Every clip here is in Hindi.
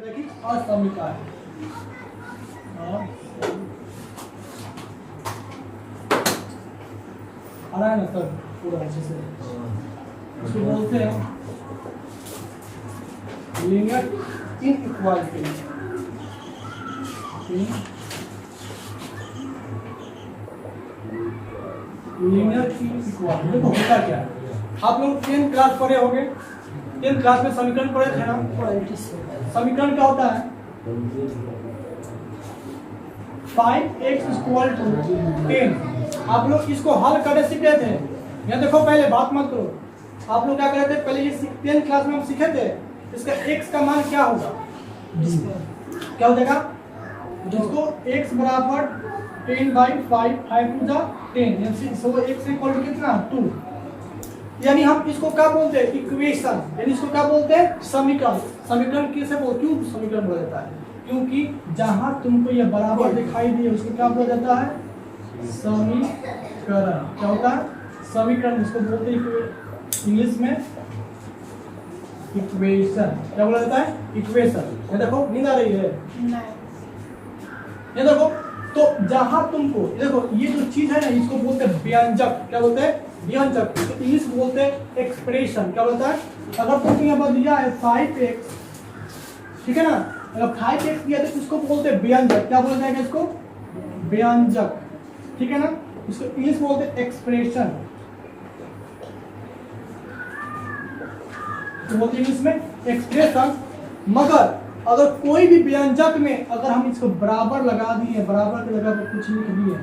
देखिए असमीका है। आ रहा है ना सर पूरा अच्छे से। इसको बोलते हैं लीनियर इनइक्वालिटी। लीनियर इनइक्वालिटी देखो होता क्या है, आप लोग 10th क्लास पढ़े होंगे। 10th क्लास में समीकरण पढ़े थे ना। समीकरण क्या होता है? 5x = 10। आप लोग इसको हल करने सीखे थे। यहाँ देखो पहले बात मत करो। आप लोग क्या करे थे पहले, ये 10th क्लास में हम सीखे थे इसका x का मान क्या होगा, क्या हो जाएगा? इसको x बराबर 10/5, 5 × 10, सो x इक्वल टू कितना 2। यानी हम इसको क्या बोलते हैं? इक्वेशन। यानी इसको क्या बोलते हैं? समीकरण। समीकरण किसे बोलते? क्यों समीकरण बोला जाता है? क्योंकि जहां तुमको ये बराबर दिखाई दिए उसको क्या बोला जाता है? समीकरण। क्या होता है? समीकरण। इसको बोलते हैं इंग्लिश में इक्वेशन। क्या बोला जाता है? इक्वेशन। ये देखो नींद आ रही है? ये देखो, तो जहां तुमको देखो ये जो चीज है ना इसको बोलते हैं व्यंजक। क्या बोलते हैं? व्यंजक। तो इंग्लिश बोलते हैं एक्सप्रेशन। क्या बोलता है? अगर तुमको यहाँ पर दिया है 5x, ठीक है ना, अगर 5x दिया तो इसको बोलते हैं व्यंजक। क्या बोला जाएगा इसको? व्यंजक। ठीक है ना, इसको इंग्लिश बोलते हैं एक्सप्रेशन। तो बोलते हैं इंग्लिश में एक्सप्रेशन। मगर अगर कोई भी व्यंजक में अगर हम इसको बराबर लगा दिए, बराबर की जगह पर कुछ लिख दिए,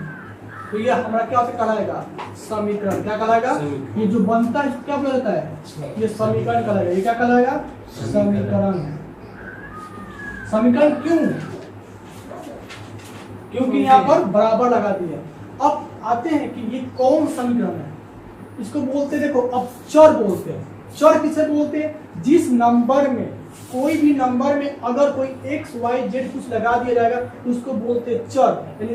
तो ये हमारा क्या कहलाएगा? समीकरण। क्या कहलाएगा? ये जो बनता है इसको क्या बोला जाता है? ये समीकरण कहलाएगा। ये क्या कहलाएगा? समीकरण। समीकरण क्यों? क्योंकि यहाँ पर बराबर लगा दिया। अब आते हैं कि ये कौन समीकरण है। इसको बोलते देखो, अब चर बोलते हैं। चर किसे बोलते हैं? जिस नंबर में, कोई भी नंबर में अगर कोई x, y, z कुछ लगा दिया जाएगा तो उसको बोलते हैं चर। यानी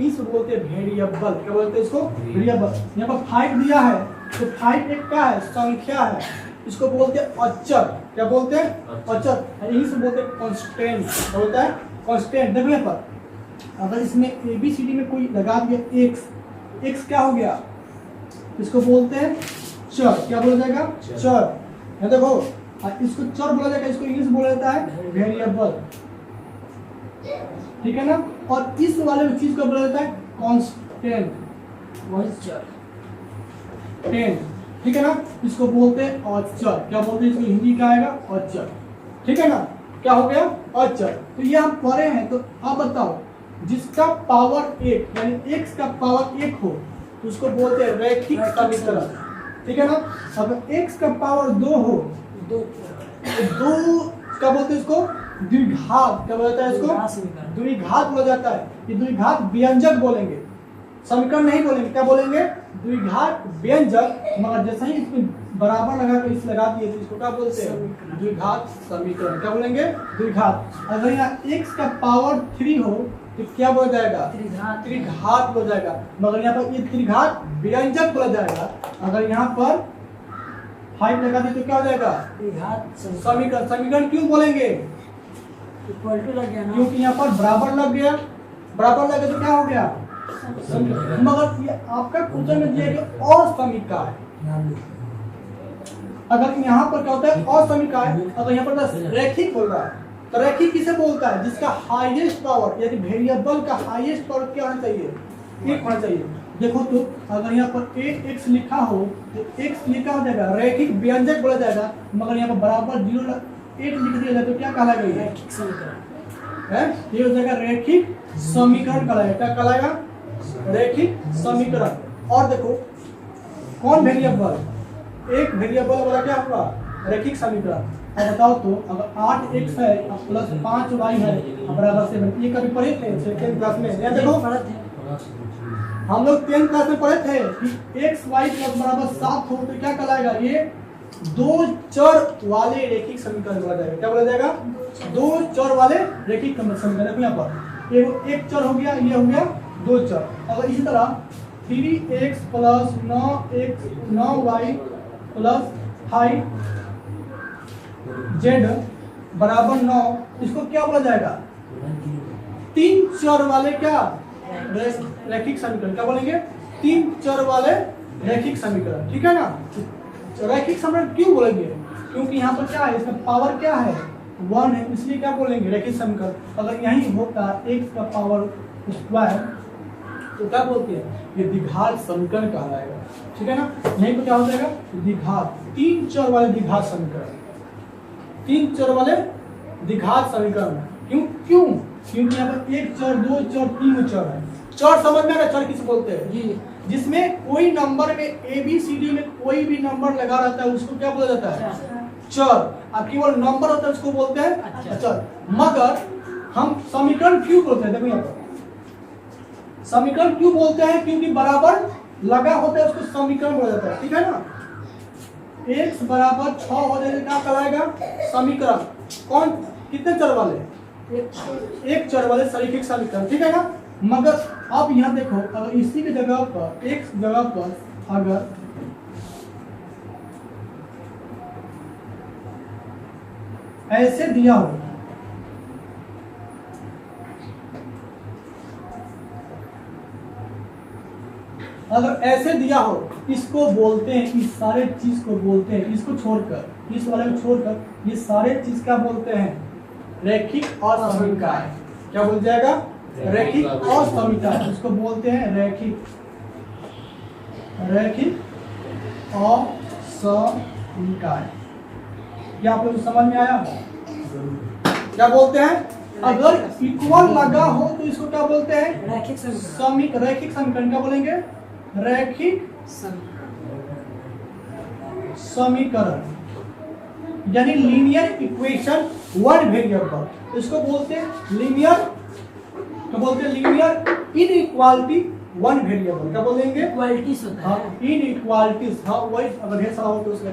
इसको बोलते हैं वेरिएबल। क्या बोलते हैं इसको? वेरिएबल। यहाँ पर 5 दिया है तो 5 एक क्या है? संख्या है। इसको बोलते हैं अचर। क्या बोलते हैं? अचर। यही से बोलते हैं कांस्टेंट। क्या होता है? कांस्टेंट। देखो यहाँ पर अगर इसमें ABCD में कोई लगा दिया x क्या हो गया? इसको बोलते हैं चर। क्या बोला जाएगा? चर। यहाँ देखो इसको चर बोला जाएगा, इसको इंग्लिश बोला जाता है वेरिएबल। ठीक है ना, और इस वाले चीज को बोला जाता है कांस्टेंट। वही चर 10। ठीक है ना, इसको बोलते हैं अचर। क्या बोलते हैं? इसको हिंदी क्या आएगा? अचर। ठीक है ना, क्या हो गया? अचर। तो ये हम पढ़े हैं। तो अब बताओ, जिसका पावर 1 यानी x का पावर 1 हो तो उसको बोलते हैं रैखिक समीकरण। ठीक है ना, अब x का पावर 2 हो तो 2 क्या बोलते हैं इसको? द्विघात। क्या बोला जाता है इसको? द्विघात बोला जाता है। ये द्विघात व्यंजक बोलेंगे, समीकरण नहीं बोलेंगे। क्या बोलेंगे? द्विघात व्यंजक। मगर जैसे ही इसमें बराबर लगा कर इस लगा दिए तो इसको क्या बोलते हैं? द्विघात समीकरण। क्या बोलेंगे? द्विघात। अगर यहाँ x का पावर 3 हो तो क्या बोला जाएगा? त्रिघात बोला जाएगा। मगर यहाँ पर ये त्रिघात व्यंजक बोला जाएगा। अगर यहाँ पर 5 लगा दी तो क्या हो जाएगा? समीकरण। समीकरण क्यों बोलेंगे? इक्वल टू लग गया ना, क्योंकि यहाँ पर बराबर लग गया। बराबर लगे तो क्या हो गया? मगर ये आपका क्वेश्चन में दिया गया असमीका है। अगर यहाँ पर क्या होता है? असमीका है। अगर यहाँ पर रैखिक बोल रहा है तो रैखिक किसे बोलता है? जिसका हाईएस्ट पावर यानी वेरिएबल का हाईएस्ट पावर क्या होना चाहिए? 1 होना चाहिए। देखो तो अगर यहाँ पर 8x लिखा हो तो x लिखा हो जाएगा, रैखिक व्यंजक बोला जाएगा। मगर यहाँ पर बराबर 8 लिख दिया जाए तो क्या कहलाएगा? ये रैखिक समीकरण है। ये हो जाएगा रैखिक समीकरण कहलाएगा। क्या कहलाएगा? रैखिक समीकरण। और देखो कौन वेरिएबल? एक वेरिएबल वाला क्या हुआ? रैखिक समीकरण। अब बताओ तो अगर 8x है प्लस 5y है बराबर 7, ये कभी पढ़े थे 10th क्लास में? या देखो हम लोग 10th क्लास में पढ़े थे कि x y प्लस बराबर 7 हो तो क्या कहलाएगा? ये 2 चर वाले रैखिक समीकरण बोला जाएगा। क्या बोला जाएगा? 2 चर वाले रैखिक समीकरण। देखो यहाँ पर ये एक चर हो गया, ये हो गया 2 चर। अगर इसी तरह 3x plus 9y plus 5z बराबर 9, इसको क्या बोला जाएगा? 3 चर वाले क्या रैखिक समीकरण। क्या बोलेंगे? 3 चर वाले रैखिक समीकरण, ठीक है ना। रैखिक समीकरण क्यों बोलेंगे? क्योंकि यहाँ पर क्या है, इसका पावर क्या है? 1 है, इसलिए क्या बोलेंगे? रैखिक समीकरण। अगर यही होता x का पावर स्क्वायर तो क्या बोलते हैं? ये द्विघात समीकरण कहलाएगा, ठीक है ना। यहीं पर क्या हो जाएगा? द्विघात, 3 चर वाले द्विघात समीकरण, 3 चर वाले द्विघात समीकरण। क्यों? क्योंकि यहाँ पर 1 चर, 2 चर, 3 चर है। चर समझ में आ रहा? चर किसे बोलते हैं जी? जिसमें कोई नंबर में ABCD में कोई भी नंबर लगा रहता है उसको क्या बोला जाता है? चर। अब केवल नंबर होता है उसको बोलते हैं चर। मगर हम समीकरण क्यों बोलते हैं? देखो यहाँ पर समीकरण क्यों बोलते हैं? क्योंकि बराबर लगा होता है उसको समीकरण बोला जाता है, ठीक है ना। x बराबर 6 हो जाएगा, क्या कहलाएगा? समीकरण। कौन? कितने चर वाले? एक चर वाले सरीखिक समीकरण, ठीक है ना। मगर अब यहाँ देखो, अगर इसी की जगह पर x जगह पर अगर ऐसे दिया हो, अगर ऐसे दिया हो, इसको बोलते हैं, इस सारे चीज को बोलते हैं, इसको छोड़कर, इस वाले को छोड़कर ये सारे चीज क्या बोलते हैं? रैखिक असमीकाय। क्या बोल जाएगा? रैखिक असमीकाय। इसको बोलते हैं रैखिक असमीकाय। क्या आप लोग समझ में आया? क्या बोलते हैं? अगर इक्वल लगा हो तो इसको क्या बोलते हैं? रैखिक समीकरण। रैखिक समीकरण। क्या बोलेंगे? रैखिक समीकरण, यानी लीनियर इक्वेशन वन वेरिएबल। इसको बोलते हैं लीनियर, क्या बोलते हैं? Linear inequality one variable. क्या बोलेंगे? इक्वालिटीज होता है। इनइक्वालिटीज। हाँ वही, अगर ढेर सारा हो तो उसका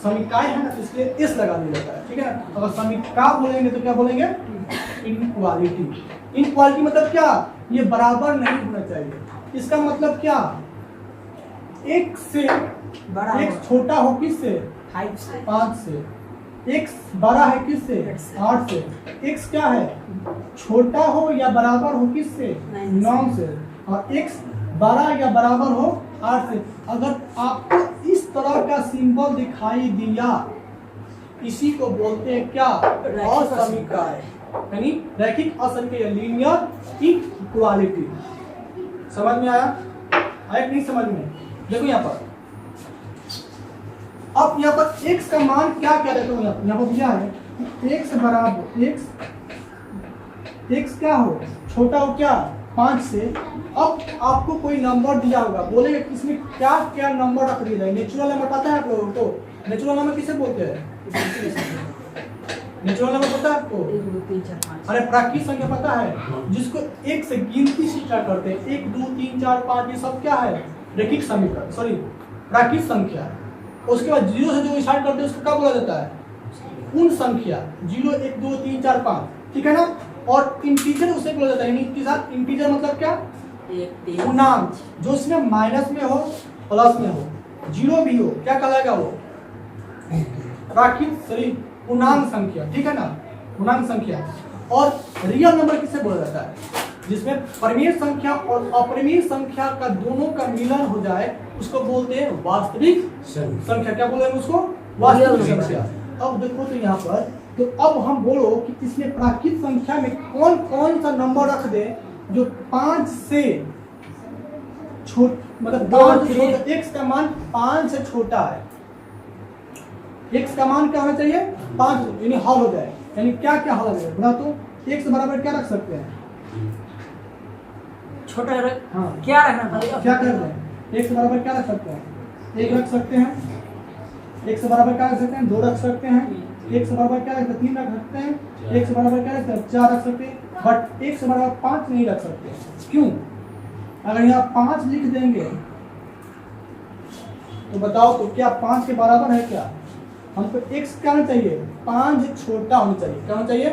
समीकाय है ना, इसलिए इस लगा दिया जाता है, ठीक है ना। अगर समीका बोलेंगे तो क्या बोलेंगे? इनइक्वालिटी। इनइक्वालिटी मतलब क्या? ये बराबर नहीं होना चाहिए। इसका मतलब क्या? एक से बड़ा एक छोटा हो किससे? 5 से। x बड़ा है किससे? 8 से। x क्या है? छोटा हो या बराबर हो किससे? 9 से। और x बड़ा या बराबर हो 8 से। अगर आपको इस तरह का सिंबल दिखाई दिया, इसी को बोलते हैं क्या? असमीकाय, यानी रैखिक असमीकाय, लीनियर इक्वालिटी। समझ में आया? आया नहीं समझ में? देखो यहाँ पर, अब यहाँ पर x का मान क्या क्या देखो, यहाँ पर दिया है x बराबर x क्या हो? छोटा हो क्या? 5 से। अब आपको कोई नंबर दिया होगा, बोलेगा कि इसमें क्या क्या नंबर रख दिया जाए। नेचुरल नंबर पता है आप लोगों को? नेचुरल नंबर किसे बोलते हैं? नेचुरल नंबर पता है आपको? 1 2 3 4 5। अरे प्राकृतिक संख्या पता है? जिसको 1 से गिनती स्टार्ट करते हैं, 1 2 3 4 5, ये सब क्या है? रैखिक समीकरण, सॉरी प्राकृतिक संख्या। उसके बाद 0 से जो स्टार्ट करते हैं उसको क्या बोला जाता है? पूर्ण संख्या। 0 1 2 3 4 5, ठीक है ना। और इंटीजर उसे बोला जाता है, इंटीजर मतलब क्या? पूर्णांक, जो इसमें माइनस में हो प्लस में हो, 0 भी हो, क्या कहलाएगा वो? प्राकृतिक सॉरी पूर्णांक संख्या, ठीक है ना, पूर्णांक संख्या। और रियल नंबर किसे बोला जाता है? जिसमें परिमेय संख्या और अपरिमेय संख्या का दोनों का मिलन हो जाए उसको बोलते हैं वास्तविक संख्या। क्या बोलते हैं उसको? वास्तविक संख्या। अब देखो तो यहाँ पर, तो अब हम बोलो कि इसमें प्राकृतिक संख्या में कौन कौन सा नंबर रख दे जो 5 से मतलब 5 से x का मान 5 से छोटा है। x का मान क्या होना चाहिए? 5, यानी हल हो जाए। यानी क्या क्या हल हो जाए बता तो? x बराबर क्या रख सकते हैं? छोटा हाँ क्या रखना पड़ेगा? क्या कर रहे हैं? x बराबर क्या रख सकते हैं? 1 रख सकते हैं। x बराबर क्या रख सकते हैं? 2 रख सकते हैं। x बराबर क्या रख सकते हैं? 3 रख सकते हैं। x बराबर क्या रख सकते हैं? 4 रख सकते हैं। बट x बराबर 5 नहीं रख सकते। क्यों? अगर यहाँ 5 लिख देंगे तो बताओ तो क्या 5 के बराबर है क्या? हमको x क्या होना चाहिए? 5 छोटा होना चाहिए। क्या होना चाहिए?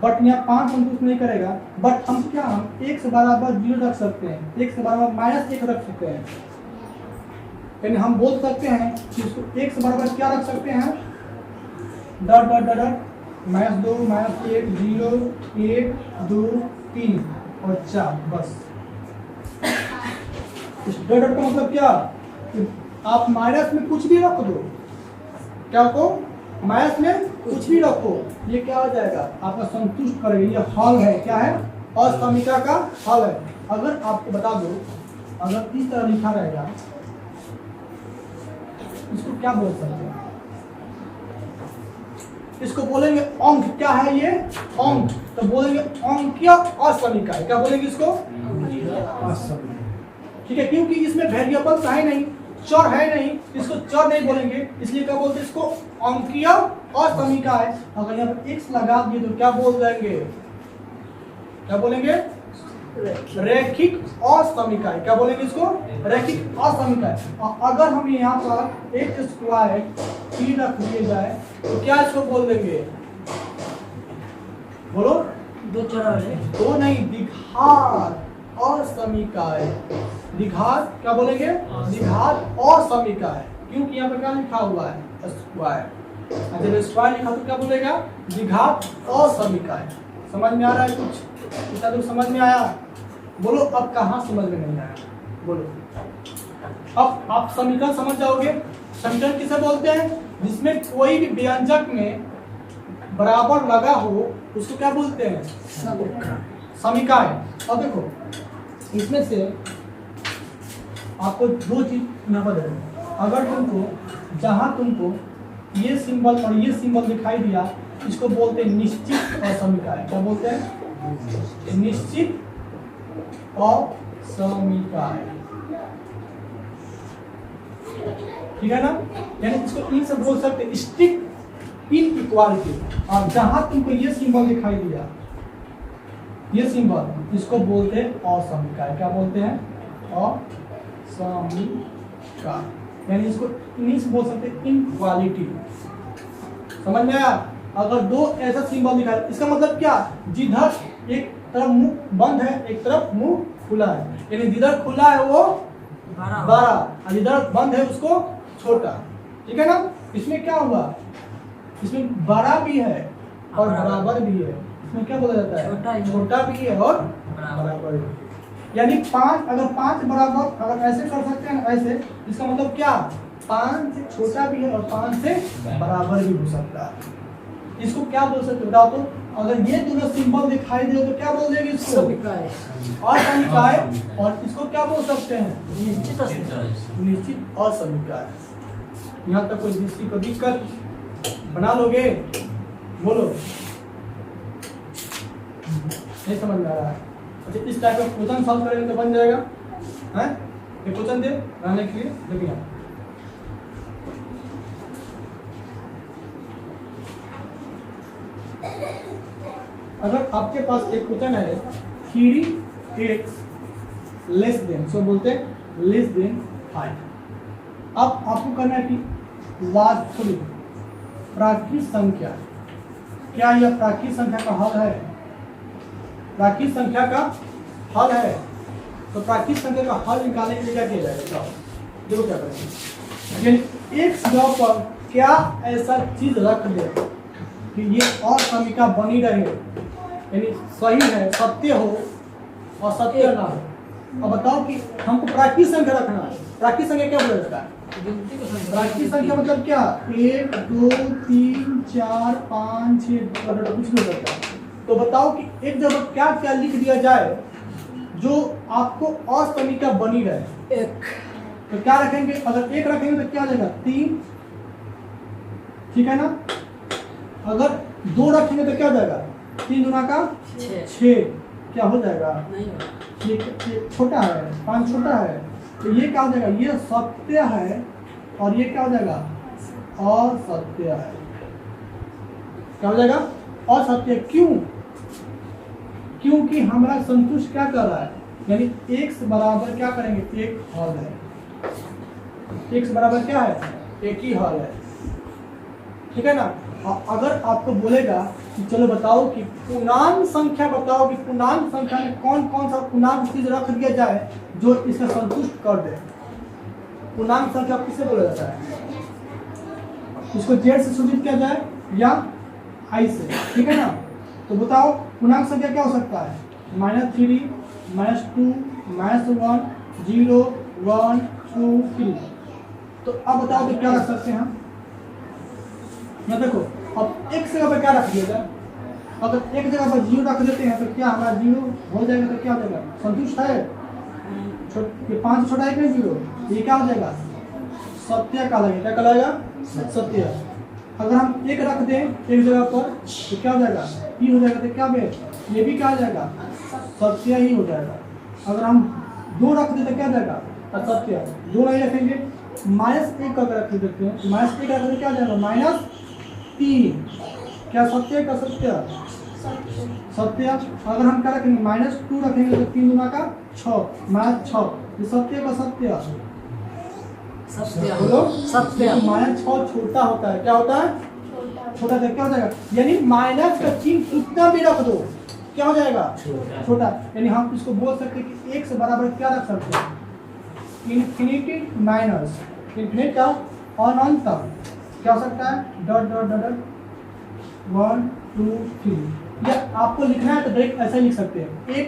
बट यहाँ 5 हम कुछ नहीं करेगा। बट हम क्या, हम x बराबर 0 रख सकते हैं, x बराबर -1 रख सकते हैं। यानी हम बोल सकते हैं कि इसको x बराबर क्या रख सकते हैं? डॉट डॉट डॉट डॉट -2 -1 0 1 2 3 और 4 बस। इस डॉट डॉट का मतलब क्या कि आप माइनस में कुछ भी रख दो, क्या को माइनस में कुछ भी रखो, ये क्या हो जाएगा आपका संतुष्ट करेगा। ये हल है, क्या है, असमीका का हल है। अगर आपको बता दो, अगर इस तरह लिखा रहेगा, इसको क्या बोल सकते हैं, इसको बोलेंगे अंक, क्या है ये अंक, तो बोलेंगे अंकीय असमीका है। क्या बोलेंगे इसको, असमीका, ठीक है, क्योंकि इसमें वेरिएबल है नहीं, चर है नहीं, इसको चर नहीं बोलेंगे, इसलिए क्या बोलते हैं इसको अंकीय असमीका है। अगर यहाँ पर x लगा दिए तो क्या बोल देंगे, क्या बोलेंगे, रैखिक असमीका है। क्या बोलेंगे इसको, रैखिक असमीका है। और अगर हम यहाँ पर x स्क्वायर t रख दिए जाए तो क्या इसको बोल देंगे, बोलो, दो चर वाले, दो नहीं, द्विघात असमीका है। द्विघात क्या बोलेंगे, द्विघात असमीका है, क्योंकि यहाँ पर क्या लिखा हुआ है, स्क्वायर। जब स्क्वायर लिखा तो क्या बोलेगा, द्विघात असमीका है। समझ में आ रहा है कुछ, इतना तो समझ में आया, बोलो अब कहाँ समझ में नहीं आया, बोलो। अब आप समीकरण समझ जाओगे। समीकरण किसे बोलते हैं, जिसमें कोई भी व्यंजक में बराबर लगा हो उसको क्या बोलते हैं, समीका है। अब देखो इसमें से आपको दो चीज यहाँ पर देखो, अगर तुमको जहाँ तुमको ये सिंबल और ये सिंबल दिखाई दिया, इसको बोलते हैं निश्चित असमीका है। क्या बोलते हैं, निश्चित असमीका है, ठीक है ना, यानी इसको इन से बोल सकते हैं स्ट्रिक्ट इनइक्वालिटी। और जहां तुमको ये सिंबल दिखाई दिया, ये सिंबल, इसको बोलते हैं असमीका है। क्या बोलते हैं, असमीका, यानी इसको इंग्लिश बोल सकते हैं इनक्वालिटी। समझ में आया। अगर दो ऐसा सिंबल दिखा, इसका मतलब क्या, जिधर एक तरफ मुंह बंद है एक तरफ मुंह खुला है, यानी जिधर खुला है वो बड़ा और जिधर बंद है उसको छोटा, ठीक है ना। इसमें क्या हुआ, इसमें बड़ा भी है और बराबर भी है। इसमें क्या बोला जाता है, छोटा भी है और बराबर भी है। यानी 5, अगर 5 बराबर, अगर ऐसे कर सकते हैं ऐसे, इसका मतलब क्या, 5 से छोटा भी है और 5 से बराबर भी हो सकता है। इसको क्या बोल सकते बताओ तो, अगर ये दोनों सिंबल दिखाई दे तो क्या बोल देंगे इसको, असमीका है। और इसको क्या बोल सकते हैं, निश्चित असमीका है। यहाँ तक कोई किसी को दिक्कत, बना लोगे, बोलो, नहीं समझ में आ रहा है। अच्छा, इस टाइप का क्वेश्चन सॉल्व करेंगे तो बन जाएगा, हैं, ये क्वेश्चन दे बनाने के लिए, देखिए अगर आपके पास एक क्वेश्चन है 3x लेस देन, सो बोलते हैं लेस देन 5। अब आपको करना है कि वास्तविक प्राकृतिक संख्या, क्या यह प्राकृतिक संख्या का हल है, प्राकृतिक संख्या का हल है। तो प्राकृतिक संख्या का हल निकालने के लिए क्या किया जाएगा, देखो क्या करेंगे, यानी एक जगह पर क्या ऐसा चीज रख दे कि ये असमीका बनी रहे, यानी सही है, सत्य हो और सत्य ना हो। अब बताओ कि हमको प्राकृतिक संख्या रखना है, प्राकृतिक संख्या क्या बोला जाता है, प्राकृतिक संख्या मतलब क्या, 1 2 3 4 5 6 कुछ भी हो सकता है। तो बताओ कि एक जगह क्या क्या लिख दिया जाए जो आपको असमीका बनी रहे। एक, तो क्या रखेंगे, अगर 1 रखेंगे तो क्या जाएगा 3, ठीक है ना। अगर 2 रखेंगे तो क्या हो जाएगा, 3 गुना का 6, क्या हो जाएगा, ये छोटा है, 5 छोटा है, तो ये क्या हो जाएगा, ये सत्य है और ये क्या हो जाएगा, असत्य है। क्या हो जाएगा, असत्य। क्यों, क्योंकि हमारा संतुष्ट क्या कर रहा है, यानी x बराबर क्या करेंगे, एक हल है, x बराबर क्या है, एक ही हल है, ठीक है ना। अगर आपको बोलेगा कि चलो बताओ कि पूर्णांक संख्या, बताओ कि पूर्णांक संख्या में कौन कौन सा पूर्णांक चीज रख दिया जाए जो इसका संतुष्ट कर दे। पूर्णांक संख्या किसे बोला जाता है, इसको जेड से सूचित किया जाए या आई से, ठीक है ना। तो बताओ पूर्णांक संख्या क्या हो सकता है, -3, -2, -1, 0, 1, 2, 3। तो अब बताओ तो क्या रख सकते हैं हम, या देखो अब एक जगह पर क्या रख दिया जाए, अगर एक जगह पर 0 रख देते हैं तो क्या हमारा 0 हो जाएगा, तो क्या हो जाएगा, संतुष्ट है। ये 5 छोटा है कि 0, ये क्या हो जाएगा, सत्य कहलाएगा, क्या कहलाएगा, सत्य। अगर हम एक रख दें एक जगह पर तो क्या हो जाएगा, p हो जाएगा, तो क्या बे ये भी क्या हो जाएगा, सत्य ही हो जाएगा। अगर हम 2 रख दें तो क्या हो जाएगा, असत्य। 2 नहीं रखेंगे, -1 का रख देते हैं, -1 रख दें क्या हो जाएगा, -3। क्या सत्य का सत्य, सत्य। अगर हम क्या रखेंगे, -2 रखेंगे तो 3 गुना का 6, -6, ये सत्य का सत्य, सत्य बोलो सत्य। -6 छोटा होता है, क्या होता है, छोटा। तो क्या हो जाएगा, यानी माइनस का चिन्ह कितना भी रख दो क्या हो जाएगा, छोटा। यानी हम इसको बोल सकते हैं कि 1 से बराबर क्या रख सकते हैं, इन्फिनिटी माइनस इन्फिनिट का और अनंतम क्या हो सकता है, डॉट डॉट डॉट 1 2 3। या आपको लिखना है तो डायरेक्ट ऐसा ही लिख सकते हैं, x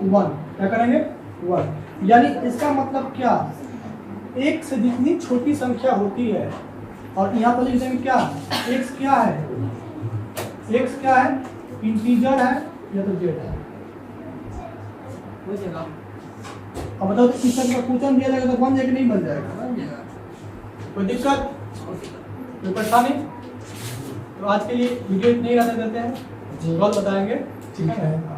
1, क्या करेंगे 1। यानी इसका मतलब क्या, 1 से जितनी छोटी संख्या होती है, और यहाँ पर लिख देंगे क्या, x क्या है, x क्या है, इंटीजर है या तो जेड है। हो जाएगा, अब बताओ तो इस तरह का क्वेश्चन दिया जाएगा तो बन जाएगा नहीं बन जाएगा, बन जाएगा। कोई दिक्कत, कोई परेशानी। तो आज के लिए वीडियो इतने ही रहने देते हैं, कल बताएंगे, ठीक है।